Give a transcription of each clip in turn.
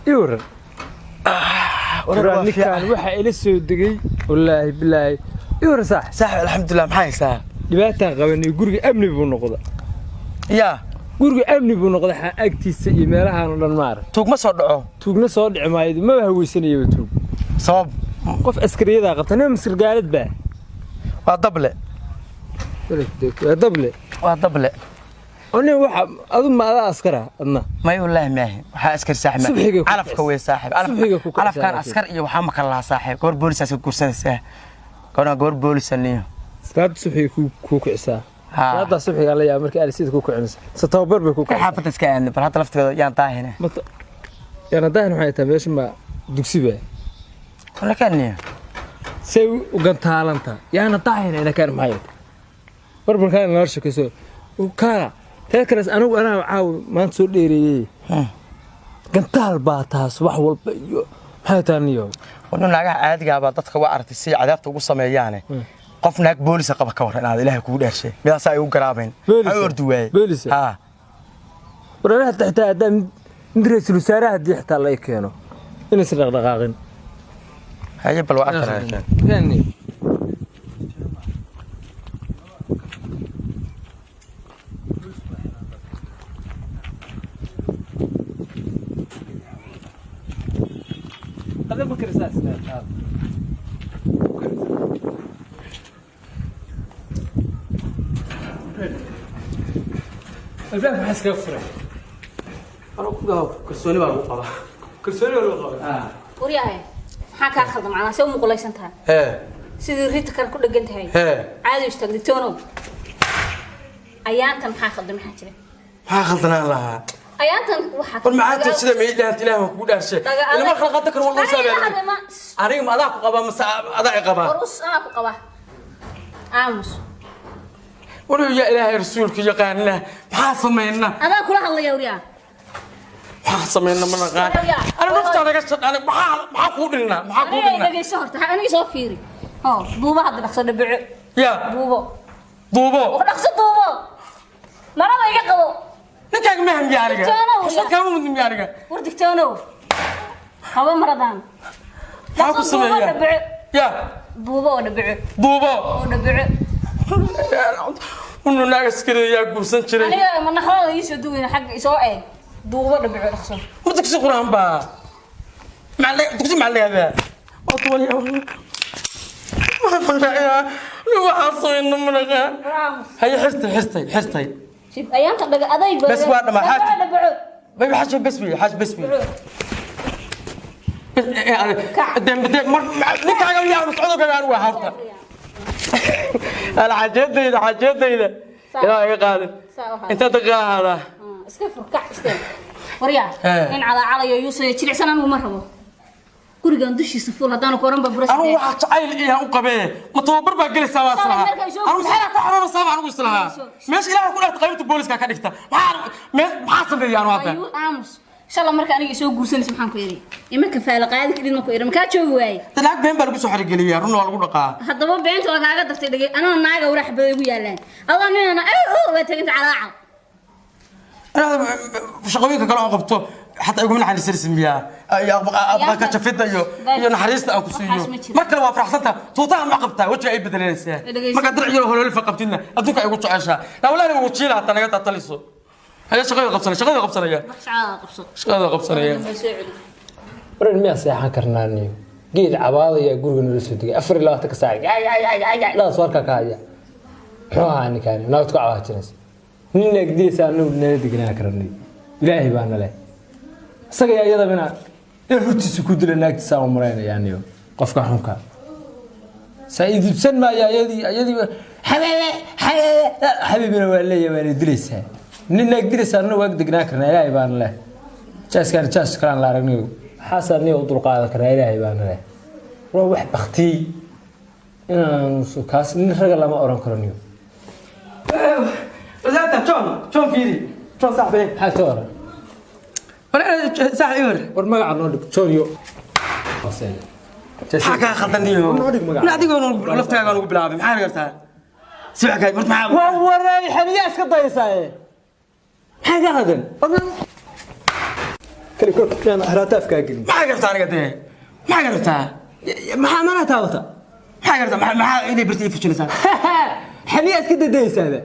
يورن ورا كان waxa ila soo degay wallahi billahi يورن صح الحمد لله maxay saa dhibaataan qabanay guriga amni buu noqday yaa guriga amni buu noqday agtiisa iyo meelahan oo dhan maar tuug ma soo dhaco tuugna soo dhici maayo ma haweysanayay tuug sabab qof askariyada qabtana masir gaalad baa waa dable waa dable أنا واحد أظن ما هذا أسكره أنا ما يقول الله ما هي وح أسكر صاحب علف كوي صاحب علف كان أسكر إيه وحامك الله صاحب قور بوليس أسكر كورسان ساه كنا قور بوليس النيو سبب صبحي كوك عساه هذا صبحي قال لي يا أمريكا أرسيد كوك عنس ستوبر بكوك حافظ تسكان برهات لفت يعني طاهنة يعني طاهن حياة تبيش ما دكسبه ولا كان نيو سوي وقنت هالنتا يعني طاهن إذا كان معي بربر كان نرش كسر وكان تذكرت أنا عاو ما نسول لي قنتال باتاس wax walba iyo haytaniyo wadno naga caadiga ba dadka waa artay si cadaabta ugu sameeyaan qof naag booliis qaba ka waran ilaahay kugu dhaarshay midaas ay u garaabeen ay orduway ha waraha taxta adam indirisul saaraha dixta la keeno in is dhaqdhaqaaqin haye bal waa arkay yani هذا بكر أساس هذا الباب حس كفره أنا كده كرسوني بالقبة كرسوني بالقبة ورياه حكى خدم معنا سوي مقولة سنتها سيد ريت كان كل جنت هاي عادي يشتغل تونو أيام تم حاخدم حاجة حاخدنا الله أيام وحكي والمعاد تسلم إلى أنت له كود أرشة لما خلقتك والله سابع أريم أذاك قبا مس أذاك قبا أروس أنا قبا عامس ولو يا إلهي رسولك يقان له حاصمينا أنا كلها الله يوريا حاصمينا من الغاد أنا نفت أنا قصد أنا محاقودنا أنا جاي صورت أنا صافيري بوبا هذا نقصد بيع يا بوبا ونقصد بوبا ما رأى يقبل نكاك مهم يارجع أصلا كم من يارجع وردك تونو هوا مرضان حاكو سمية يا بوبا ونبيع ونو ناقص كده يا قوسن شري أنا من نخال يسدوين حق يسوي بوبا ونبيع رخصة ما تكسي قرآن با معلي تكسي معلي هذا أطول يا ما لو حاصين نمرك هي حستي شوف أيام تبقى أضيق بس واحد ما حاج ما حاج بس بي دم مر نك على وياه مسعود كمان وحافظه الحاجات دي يا قادر انت دقا هذا اسكفر كع استنى وريا إن على يوسف يشرع سنة ومرة gurigan dushiisa fuul hadaan ku oran ba burasay anu waxa jacayl iyo u qabee ma tababar ba galisa waa salaha anu maxaa ku xaroono sabab anu islaha meesh ilaahay ku dhaafay qaybta booliska ka dhigta maxaa sameeyaan waada aamus inshallah marka aniga soo guursanayso maxaan ku yiri imanka faal qaadi kadib ma ku yiri marka joogi waay talaag been baa lagu soo xarigeliyay run waa lagu dhaqaa hadaba beenta waa kaaga dartay dhigay anana naaga warax baday ugu yaalaan adanina waa tagay calaaca ana shaqooyinka kale oo qabto حتى يقول من حد يسرسم بيها أبغى كشفتها يو نحريستها أو كسيو ما كانوا فرحتها توطها ما قبتها وجه أي بدل نسيها ما قدر يجوا هلول فقبتنا أدوك أي وجه عشاء لا ولا أنا وجهي حتى أنا قلت أطلسه هي شغلة قبصنا يا شغلة قبصنا يا ورن ميا سيحان كرنانيو قيد عباضة يا قرقنا لسودي أفر الله تكسار لا صورك كايا حواني كان ناوتك عواه جنس نينك دي سانو نادقنا كرني إلهي بانا له isaga iyada bina hurtiisa ku dilay naagtiisa oo mareynayaan qofka xunka saidibsan ma ayadii xabiibina waa leeyahay waan dilaysaa nin naag dilaysaa waag degnaa karna ilaahay baan leh jaas kalaan la aragniyo xasanniyo u dulqaada karna ilaahay baan leh waa wax baqti inaan soo kaas nin raga lama oran karaniyo wadaadta John fiiri John saxbeen xaatoor ولا صح يور ورمجع نودك تشوريو حسين حكا خلدنيو لا ديغون لفتها كانوا بلابي ما غيرتها سبع كاي مرت معاه وراي حنيا اسك ضيساي حاجه هذا kali korkaan haraataaf ka gelin maxaa gartaa aniga dee maxaa gartaa maxaa mana taawata maxaa gartaa maxaa inay birtii fujinaysaa xaniya iska dadaysaada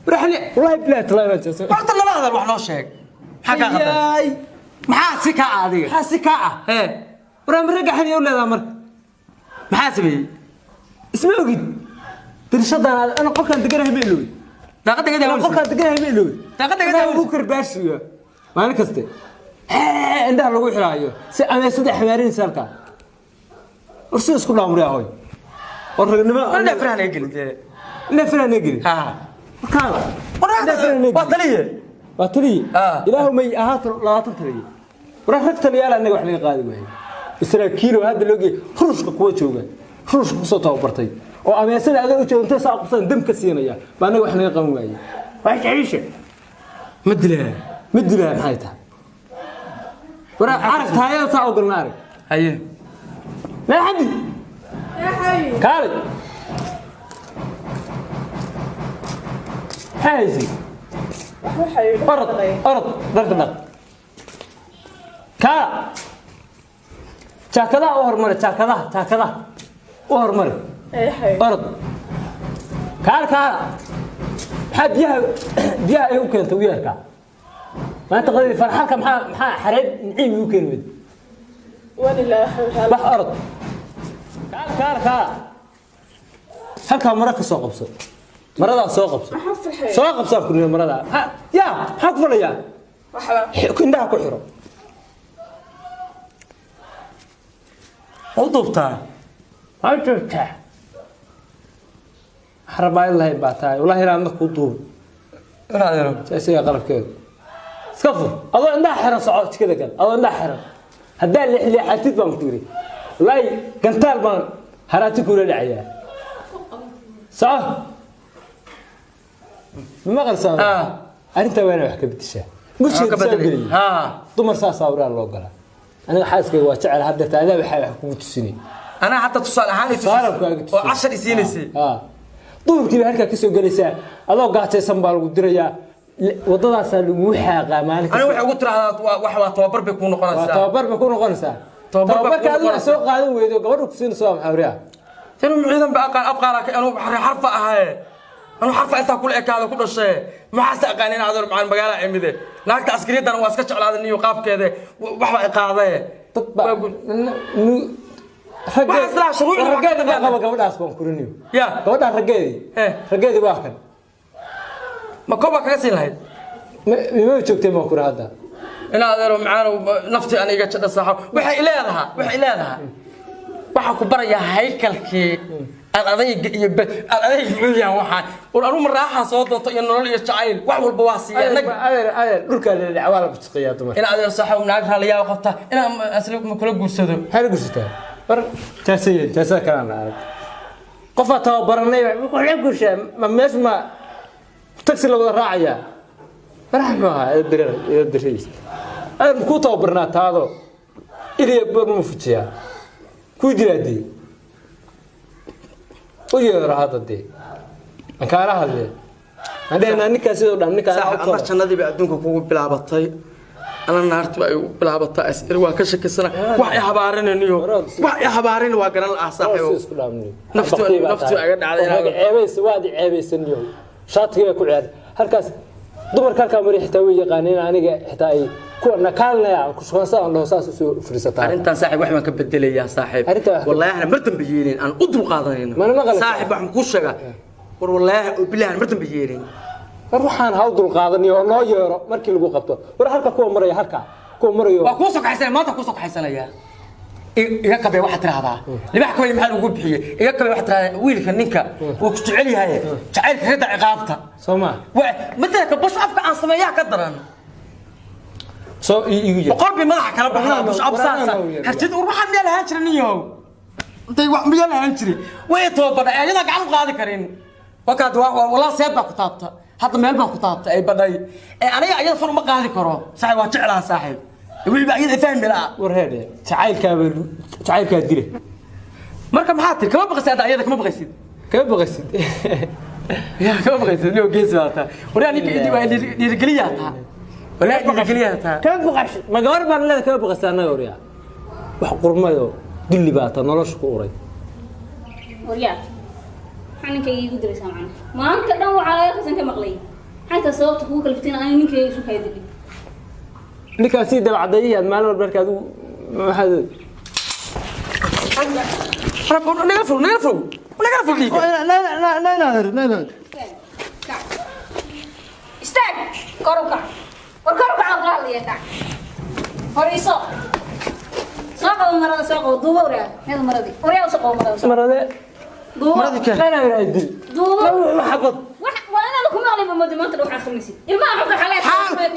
warxani wallahi bilaa talaaba jaso horta laba hadal wax noo sheeg maxaa ka qadan maxaa si ka adiga maxaa si ka waraan raga xaniya u leedahay marka maxaa sameeyay isma ogid dirshadan ana qolkan deganahay ma ilooy daaqada gadaal qolkan deganahay ma ilooy daaqada gadaal uu karbaashiyo maalin kaste indhaha lagu xiraayo si ameesada xamaarinaysa halka ursi isku dhaamriya hooy warragnimo ana faraan ay gelin ina faraan ay gelin ha kaala waa taliye ilaahu may ahaato 20 taliye waraa rag taliyaal anaga wax laga qaadi waayo israakiilo hadda looge ruushka kuwa jooga ruushka kusoo tababartay oo ameesada adag u joogta saa qabsan dam ka siinaya baa anaga wax laga qaban waayo wax jecesha مدلها محيتها ورا عارف هاي صعب بالنار هي لا حدي يا حي كاري حايزي أرض ضرب كا شاكذا أهرمر شاكذا أهرمر أرض كار حد يا يمكن تويرك ما تقدر فرحانك محا حريد نعيم يمكن ود ولله بح أرض كار halka marka soo qabso marada soo qabso soo qabso kullu marada ya xaq falaya waxa inda ku xiro ودوبتا هاجرتا حربا الله باتا والله لا ما كدوب انا سياسيه قلبكيد سكفر اضو اندا خير صعود كذا قال اضو اندا خير هدا اللي حاتيد بان كوري والله قنتال بان هراتي كولا دحيا صح ما قرصا انت وين wax ka bidisha mushii ka badalay dumar saasawra loo galaa aniga xaaskay waa jecel hadda taada waxa wax ku tusinay انا حتى تصال ahaan oo 10 isiinaysi duurkii halka ka soo galaysaa adoo gaacaysan baa lagu dirayaa wadadaas lagu xaqaa maalin ana waxa ugu tiraahdaa wax waa tababar bay ku noqonaysaa tababar bay ku noqonaysaa tababarka aad soo qaadan weydo gabadhu ku siinayso maxawriya tan ciidan ba aqaaraka inuu xarfa ahaa أنا حرف أنت كل أكاد كل شيء ما حس أقانين هذول مع المجال عمده ناقد عسكري ده أنا واسكت على هذا النيو قاب كذا وحنا إقاضة طبعا لا شروع رجالي بقى قبل أسبوع كورنيو يا قبل رجالي واحد ما كوبا كاسين هاي ما شفتي ما كور هذا أنا هذول معانا نفتي أنا جت الصحة وحي إلهها وحا كبر يا هيكل كي الأذيك فيها واحد والأروم الراحة صوت ينور يشعل وحول بواسية أنا لك العوالم بتقيات ما أنا أدري صح وناقها ليا وقتها أنا أسلك مكلب جسده هل جسده تاسية كلام عارف قفة برني كل جرش ما يسمع تكسر لو الراعية رحمة الدريس أنا مكوتة برنات هذا إذا برمفتيا كودي ويا هذا دي أكاره هذا أنا نكاسي ولا نكاسي أنا شنادي بعدونك كوب بلعبطي أنا نارت بلعبطي أسير وكشك السنة وحي حبارين اليوم وحي حبارين وقرن الأصحاب نفتو أقعد على عيبس وادي عيبس اليوم شاطر كل عاد هالكاس دمر كان مريح توي قانين أنا حتى كنا كلنا كشخصا الله ساس فرصتها أنت صاحب وحنا كبدلي يا صاحب والله إحنا مرتم بيجينين أنا أدرو قاضيين صاحب وحنا كوشجع والله بالله أنا مرتم بيجينين روحان هاودو قاضني والله يرى مركي لقو قبطه ورا هلكا كو مريا هلكا كو مريو وكوسك حسن ما تكوسك حسن يا إياك بي واحد هذا اللي بحكي لي محل وجود بحيه إياك بي واحد ويلك النكا وكتعلي هاي تعال كذا عقابته سما متى كبش أفكار عن سمايا كدران وقلبي ما حكى لبحنا مش أبصار حسيت وروح ميال هانشري نيو أنت ميال هانشري ويتوبر يعني أنا قاعد قاعد كرين وكاد والله سيبنا كتابته حتى ميال ما كتابته أي بداي أنا أيضا فرق ما قاعد كرو صاحب وتعلى صاحب يقول لي أيضا فاهم بلا ورهذا تعال كاديره مركب حاطر كم بغى سيد أيضا كم بغى سيد كم بغى سيد يا كم بغى سيد لو جيس هذا وراني كذي يرجلياتها ولا بقى كيف بقاش ما قار بان لا كيف بقاش انا وريا wax qurmayo dilli baata nolosha ku uray وريا حنك يجي درس معنا ما أنت دوا على خسن كمقلي حتى صوت هو كلفتين أنا نك يشوف هيدلي ninka si dab cadayay maalin walba markaad waxa رب نقفل ليك لا استاك كروكا وكروكا على الله يا تاع فريسو ساق المرض ساق دوبورا هذا مرضي وريا ساق مرض marade دوبورا لا رايدل دوبورا ما حفظ وانا لكم اغلب ما دمت روح اخمسي ما عقد حالات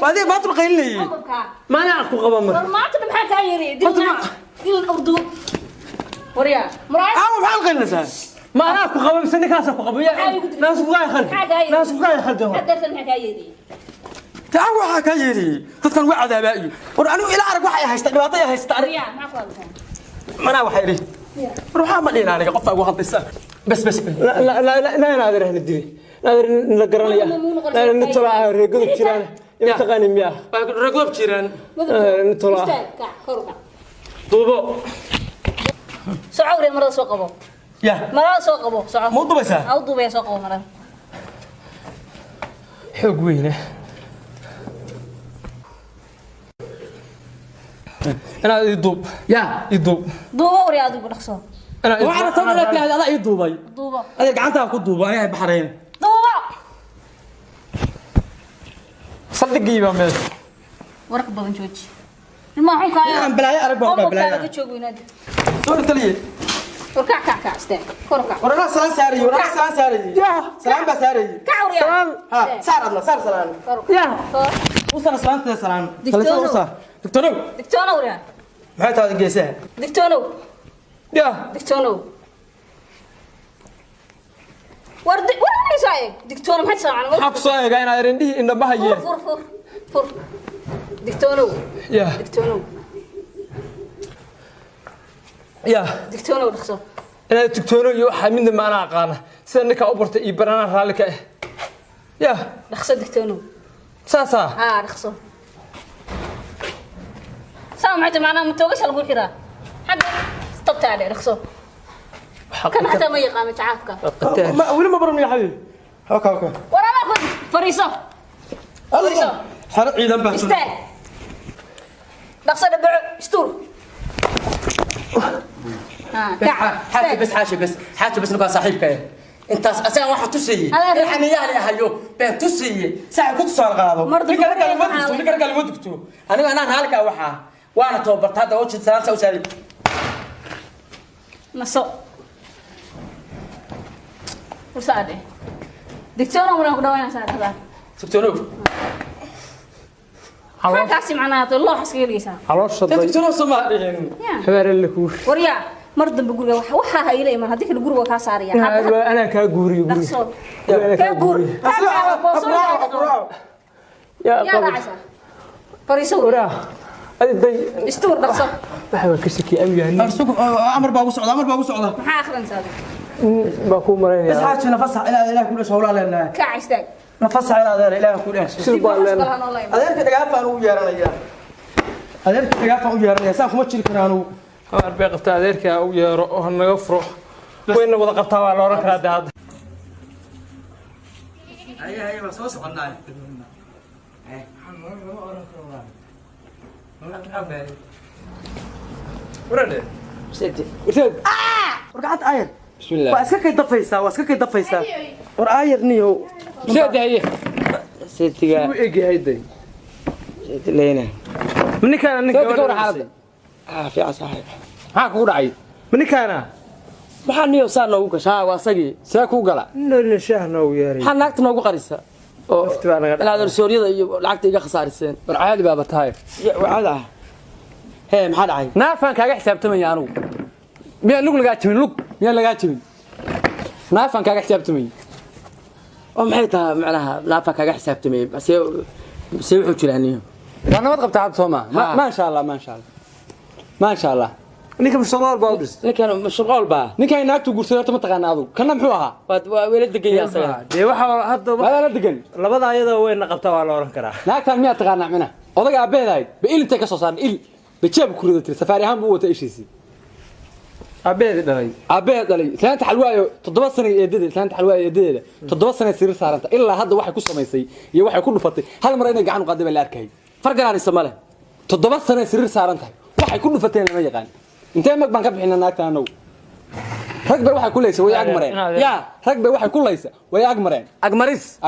وهذه ما تبقى لي ما انا اكو قبا مر ما تدم حاجه يري دي الاردو وريا مراد ما قلنا ما انا اكو قبا بس ninkaas ku qabaya naas buqay khaldan حدث الحكايه دي تعال waxa ka yiri dadkan waa cadaabaayo war anigu ila arag waxa ay haysta dhibaato ay haysta وريا ما فهمت mana waxa yiri ruuxa ma dhina aniga qofta ugu hadlaysa bas لا نادر هنا دي نادر la garanaya la nitolaa reegadu jiraan inta taqaan miyaa reegoob jiraan nitolaa كروكا duubo سعوري مرة سوق أبو يا مرة سوق أبو سعور مو dubaysa أو دوبي سوق أبو مرة xoog weyn انا يدوب يدوب دوبا وريا دوبا نقصو انا waxaan soo dhaafay hada ay duubay دوبا adiga gacanta ku duubay ay baxareen دوبا صدقي با ميل ورق بدن جوجي ما حون كايا aan balaayo arag baa balaayo كايا جوجو ينادي soo taliye وركع كع استاك كركع warana salaan saariyo warana salaan saariyo salaan ba saariyo كعوريا سلام ha saaradna salaan يا وصل salaanta salaan دكتور. دكتور دكتورة وريا maxay tahay geesaha دكتورة يا دكتورة ورد سايق دكتورة ما تسمع عنه حق صايغا انا رندي ان بهايه فر دكتورة يا دكتورة يا دكتورة ورخصو انا دكتور يو حميد ما انا اقانا سida ninka u bartay ii barana raalika يا رخصو دكتورة ساسا رخصو سامعت معنا متوقش القول كذا حق طبت عليه رخصو كان حتى ما يقام تعافك ما ولا ما برمي يا حبيبي هوكا ورا ما كنت فريسة الله حرق عيدان بحث استاذ رخصو دبع ستور حاجة بس حاجة بس نبقى صاحبك انت اساسا واحد تسيي هذا يعني يا هيو بين تسيي ساعه كنت صار قادو نكر ودكتو انا هالك waxa وانا توبرت هذا وجه سلام سو سالي نصو وساعده دكتورة ولا قدوان ساعده دكتور ما كاسي معناته الله حسكي ليسا علاش دكتور سومالي حبار لكوش وريا مرض بقول waxa hayay ma hadii kala guriga ka saariya انا كا غوري نقصو ka gur يا يا رعسة فريسو ورا هذه استور نقصو waxa ka shaki amyaani ارسوق امر باغو سocda maxaa akhrin saada ba ku mareynaya بس حاجه نفس الى كل شغله لنا ka cistag نفس على الى كل شو بالنا adeerka dhagaaf aan u yeeranaya adeerka dhagaaf aan u yeeranaya saan kuma jiri karaan qaar bay qabtaa adeerka u yeero oo naga furo wayna wada qabtaa waa la oran karaa daad هي بس وصلنا ورده سيدي وسد ورقعت اير بسم الله واسكا كي دفيسا ور اير نيو سد هي سيدي ايجي هيدي سيدي لينا من كان كور حالده في صاحب ها ku dhacay من كان waxaa niyo saan noogu gashaa waa asagii saa ku gala inna shaahna u yeeray waxaa naagta noogu qarisa oo ilaad sooriyada iyo lacagta iga khasaariseen war caadi baaba tahay wacada hee maxaa dhacay naafan kaaga xisaabtamaya anigu miyaa lug lagaa jabin lug miyaa lagaa jabin naafan kaaga xisaabtamaya oo maxay tahay macnaha naafan kaaga xisaabtamay se wuxuu jiraa niyo waa nabad qabtaa hadda Soomaa ma sha Allah ma sha Allah ninka mashruuc baa u dhis ninkan mashruuc baa ninkan naagtu guursaday ma taqaan adigu kana muxuu ahaa waa weela degan yahay asaga dee waxa hadda la degan labada ayada way qabtaa waa la oran karaa naagtan miyaa taqaan mina odaga abeedayd ba ilintay ka soo saaran il بجيب كورة تري سفاري هم بوته إيش يصير عبيد دلي ثلاثة حلوة تضبط سنة يديد ثلاثة حلوة يديد تضبط سنة يصير صارنت إلا هذا واحد كوسه ما يصير يا واحد كله فطي هل مرة إنك عنو قدام الأركي فرق عن السمالة تضبط سنة يصير صارنت واحد كله فطين لما يقان أنت ما بنك بحنا ناكت أنا ركب واحد كله يسوي أجمرين يا ركب واحد كله يسوي ويا أجمرين أجمريس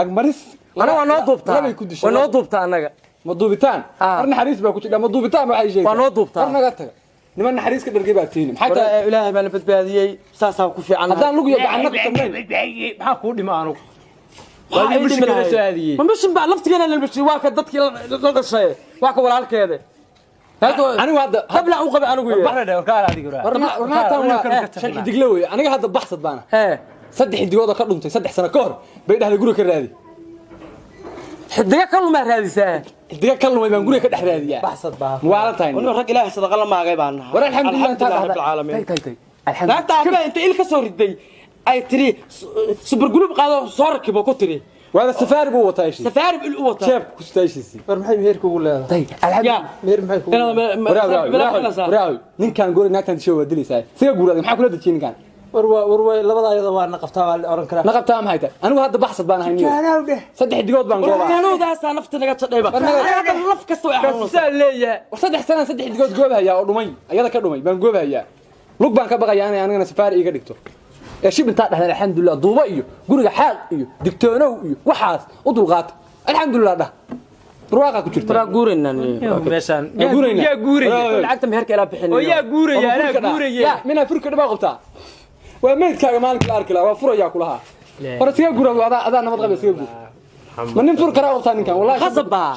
أنا ونوضبتها أنا مضوبتان أرنا حريص بقول لا مضوبتان ما حيجي ونوضبتها أرنا قتها نمنا حريص كده رجيبها تيني حتى إلهي بنا بدبادية ساسا وكفي عنها هذا نقول يا عنك تمرين ما كودي ما أنا مش كده هذه ما مش بعرفت كده اللي مش واقع ضدك لا شيء واقع ولا على كده أنا هذا قبل أو قبل أنا أقول برا وكالة هذه كورة ورنا تام شن دقلوي أنا هذا بحث بانا صدق الدقيقة كردمتي صدق سنة كهر بيد أهل يقولوا كده هذه حدقة كله ما هذه ساعة الدقيقة كله ما يقولوا كده هذه بحثت بها موالتين ونروح إلهي صدق الله ما غيب عنها ورا الحمد لله رب العالمين الحمد لله تعال أنت إيه كسر الدي أي تري سوبر جلوب قاعد صارك بكتري وهذا السفاري بو وطايش سفاري بالقوة شاف كستايشسي فرمحي مهيرك ولا طيب الحمد مهير محي براوي نين كان قول ناكن شو دلي ساي سيغا غوراد maxaa kula dajin kan warway labada ayada waa naqabtaa waa la oran karaa naqabtaa ma hayta anigu hadda baxsad baan hayniyo saddex digood baan gooba كانوا ذا نفط naga tadayba laf kasto ay xasuusaa leeyahay war saddex digood goobaya oo dhumay ayada ka dhumay baan goobaya lug baan ka baqayaa inay anigana safari iga dhigto ee shibinta dhaxdan alxamdulillah duuba iyo guriga xaaq iyo digtoonow iyo waxaas u dulqaat alxamdulillah dhah ruuqa ku jirta ra guurina meeshan yaa guuraya lacagta meherka ila bixin oo yaa guuraya mina furka dhaba qabtaa waa meedkaaga maalinka la arki lahaa waa furaya kulaha hore siga guura adaa nabad qabay siga guur ma nin fur kara qabtaa ninkan wallahi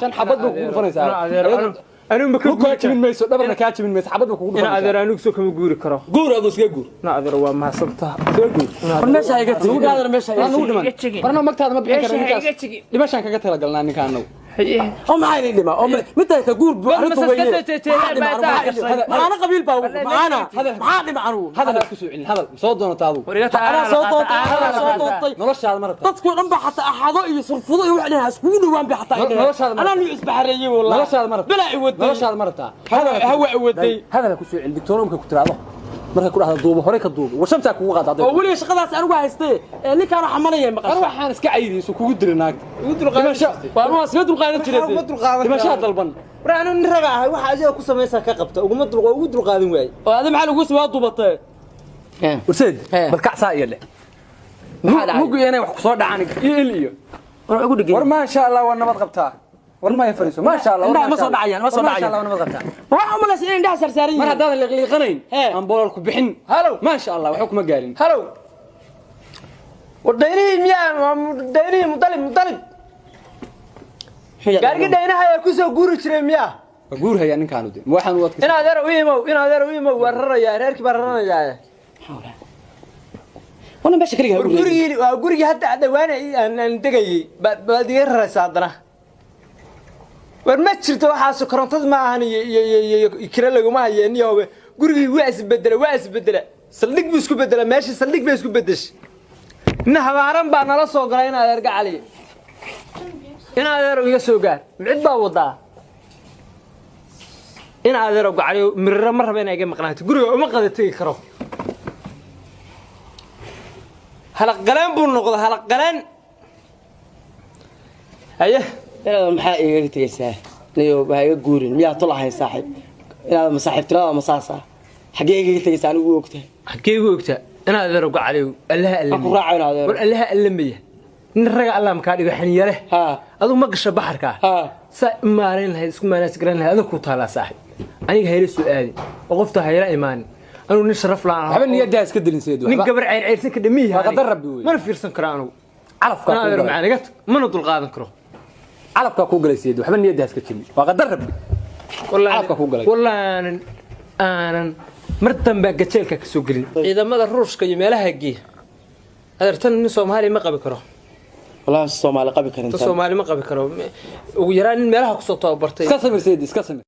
shan xabad buu ku dhufanaysaa أنا مكتوب كاتبين ميسو دبرنا كاتبين ميسو حبض بكون أنا أدري أنا كسو كم جوري كرا جور أدوس يا جور أنا أدري وما صبتها جور مش هيك تقول هذا مش هيك أنا ودمان أنا مكتب ما بيحكي كذا لما شان كذا قلنا إني كانوا هم هاي اللي ما متى تقول أنا قبيل باو معانا معانا معروف هذا كسو هذا صوتنا تعالوا أنا صوت نرش هذا مرة تذكر أنبح حتى أحد يصرفوا يوحنا هسكون وان بحتى أنا اللي يسبح رجيم والله نرش هذا مرة بلا عود نرش هذا مرة هذا هو عودي هذا كسو الدكتور ممكن كنت راضي marka ku dhaxdo duubo hore ka duubo warshanta kugu qaadaday oo wali shaqadaas anigu haystay ninka aan xamanayay maqashay ar waxaan iska cayriiso kugu diray naagta ugu dulqaadan waa iska dulqaadan jiray dimasha dalban waraanu nin raga ahay waxa ajeeyo ku sameeysa ka qabta ugu dulqaadan waay oo aad maxaa lagu soo duubatay warseed bal kacsaa iyo leh mugu inay wax ku soo dhacaan iyo war ugu dhigay war ma sha Allah waa nabad qabtaa war ma yafariso ma sha Allah ma soo dhacayaan ma soo dhacayaan Allah nabad qabtaa waxa ma la siin dhax sarsaariin mar hadaan liqliqanayn aan boolal ku bixin halo ma sha Allah wax kuma gaarin halo wadayni miyaa wadayni mudalib gaarigi daynaha ay ku soo guuri jireen miyaa guur haya ninkaan u dii waxaan wadka inaad yar u imo wararaya reerkii bararaya wana meesha kaliya gurigi hadda dhawaan aan degayay baad iga raraysaa haddana war ma jirto waxaas korontada ma ahan iyo kira laguma hayeen gurigii waa isbedela saldhig buu isku bedela meeshii saldhig bay isku bedeshay nin habaaran baa nala soo galay inaad erga cali inaad yar iga soo gaar mid baa wadaa inaad yar gacali mirro ma raba inay iga maqnaato guriga uma qada tagi karo halaq galeen buu noqday halaq galeen haye inaad maxaa iga tagaysaa niyo baa iga guurin miyaa tulahay saaxiib inaad masaaxiibtirada masaasa xagee iga tagaysaa anigu ogtahay xagee igu ogtaa inaad yar gacali allaha ku raaco inaad war allaha allamaya nin raga allah ma ka dhigo xaniyare adu ma gasho baxarka sa maarin lahayd isku maanas garan lahayd adu ku taala saaxiib aniga hayla soo aadi oo qofta hayla iimaan anu nin sharaf laan haba niyada iska dilin seedo nin gabar ceyrsan ka dhamiyahay qadar rabbi way ma fiirsan karo anu calafka ku galay macnaheed mana dul qaadan karo calafka ku galay seedo haba niyada iska jimi waa qadar rabbi calafka ku galay wallahi aanan martan baa gajeelka ka soo galin ciidamada ruushka iyo meelaha geey adartan nin Soomaali ma qabi karo والله الصومالي قبل كان Soomaali ma qabi karo ugu yaraan nin meelaha ku soo tababartay iska samir seedo iska samir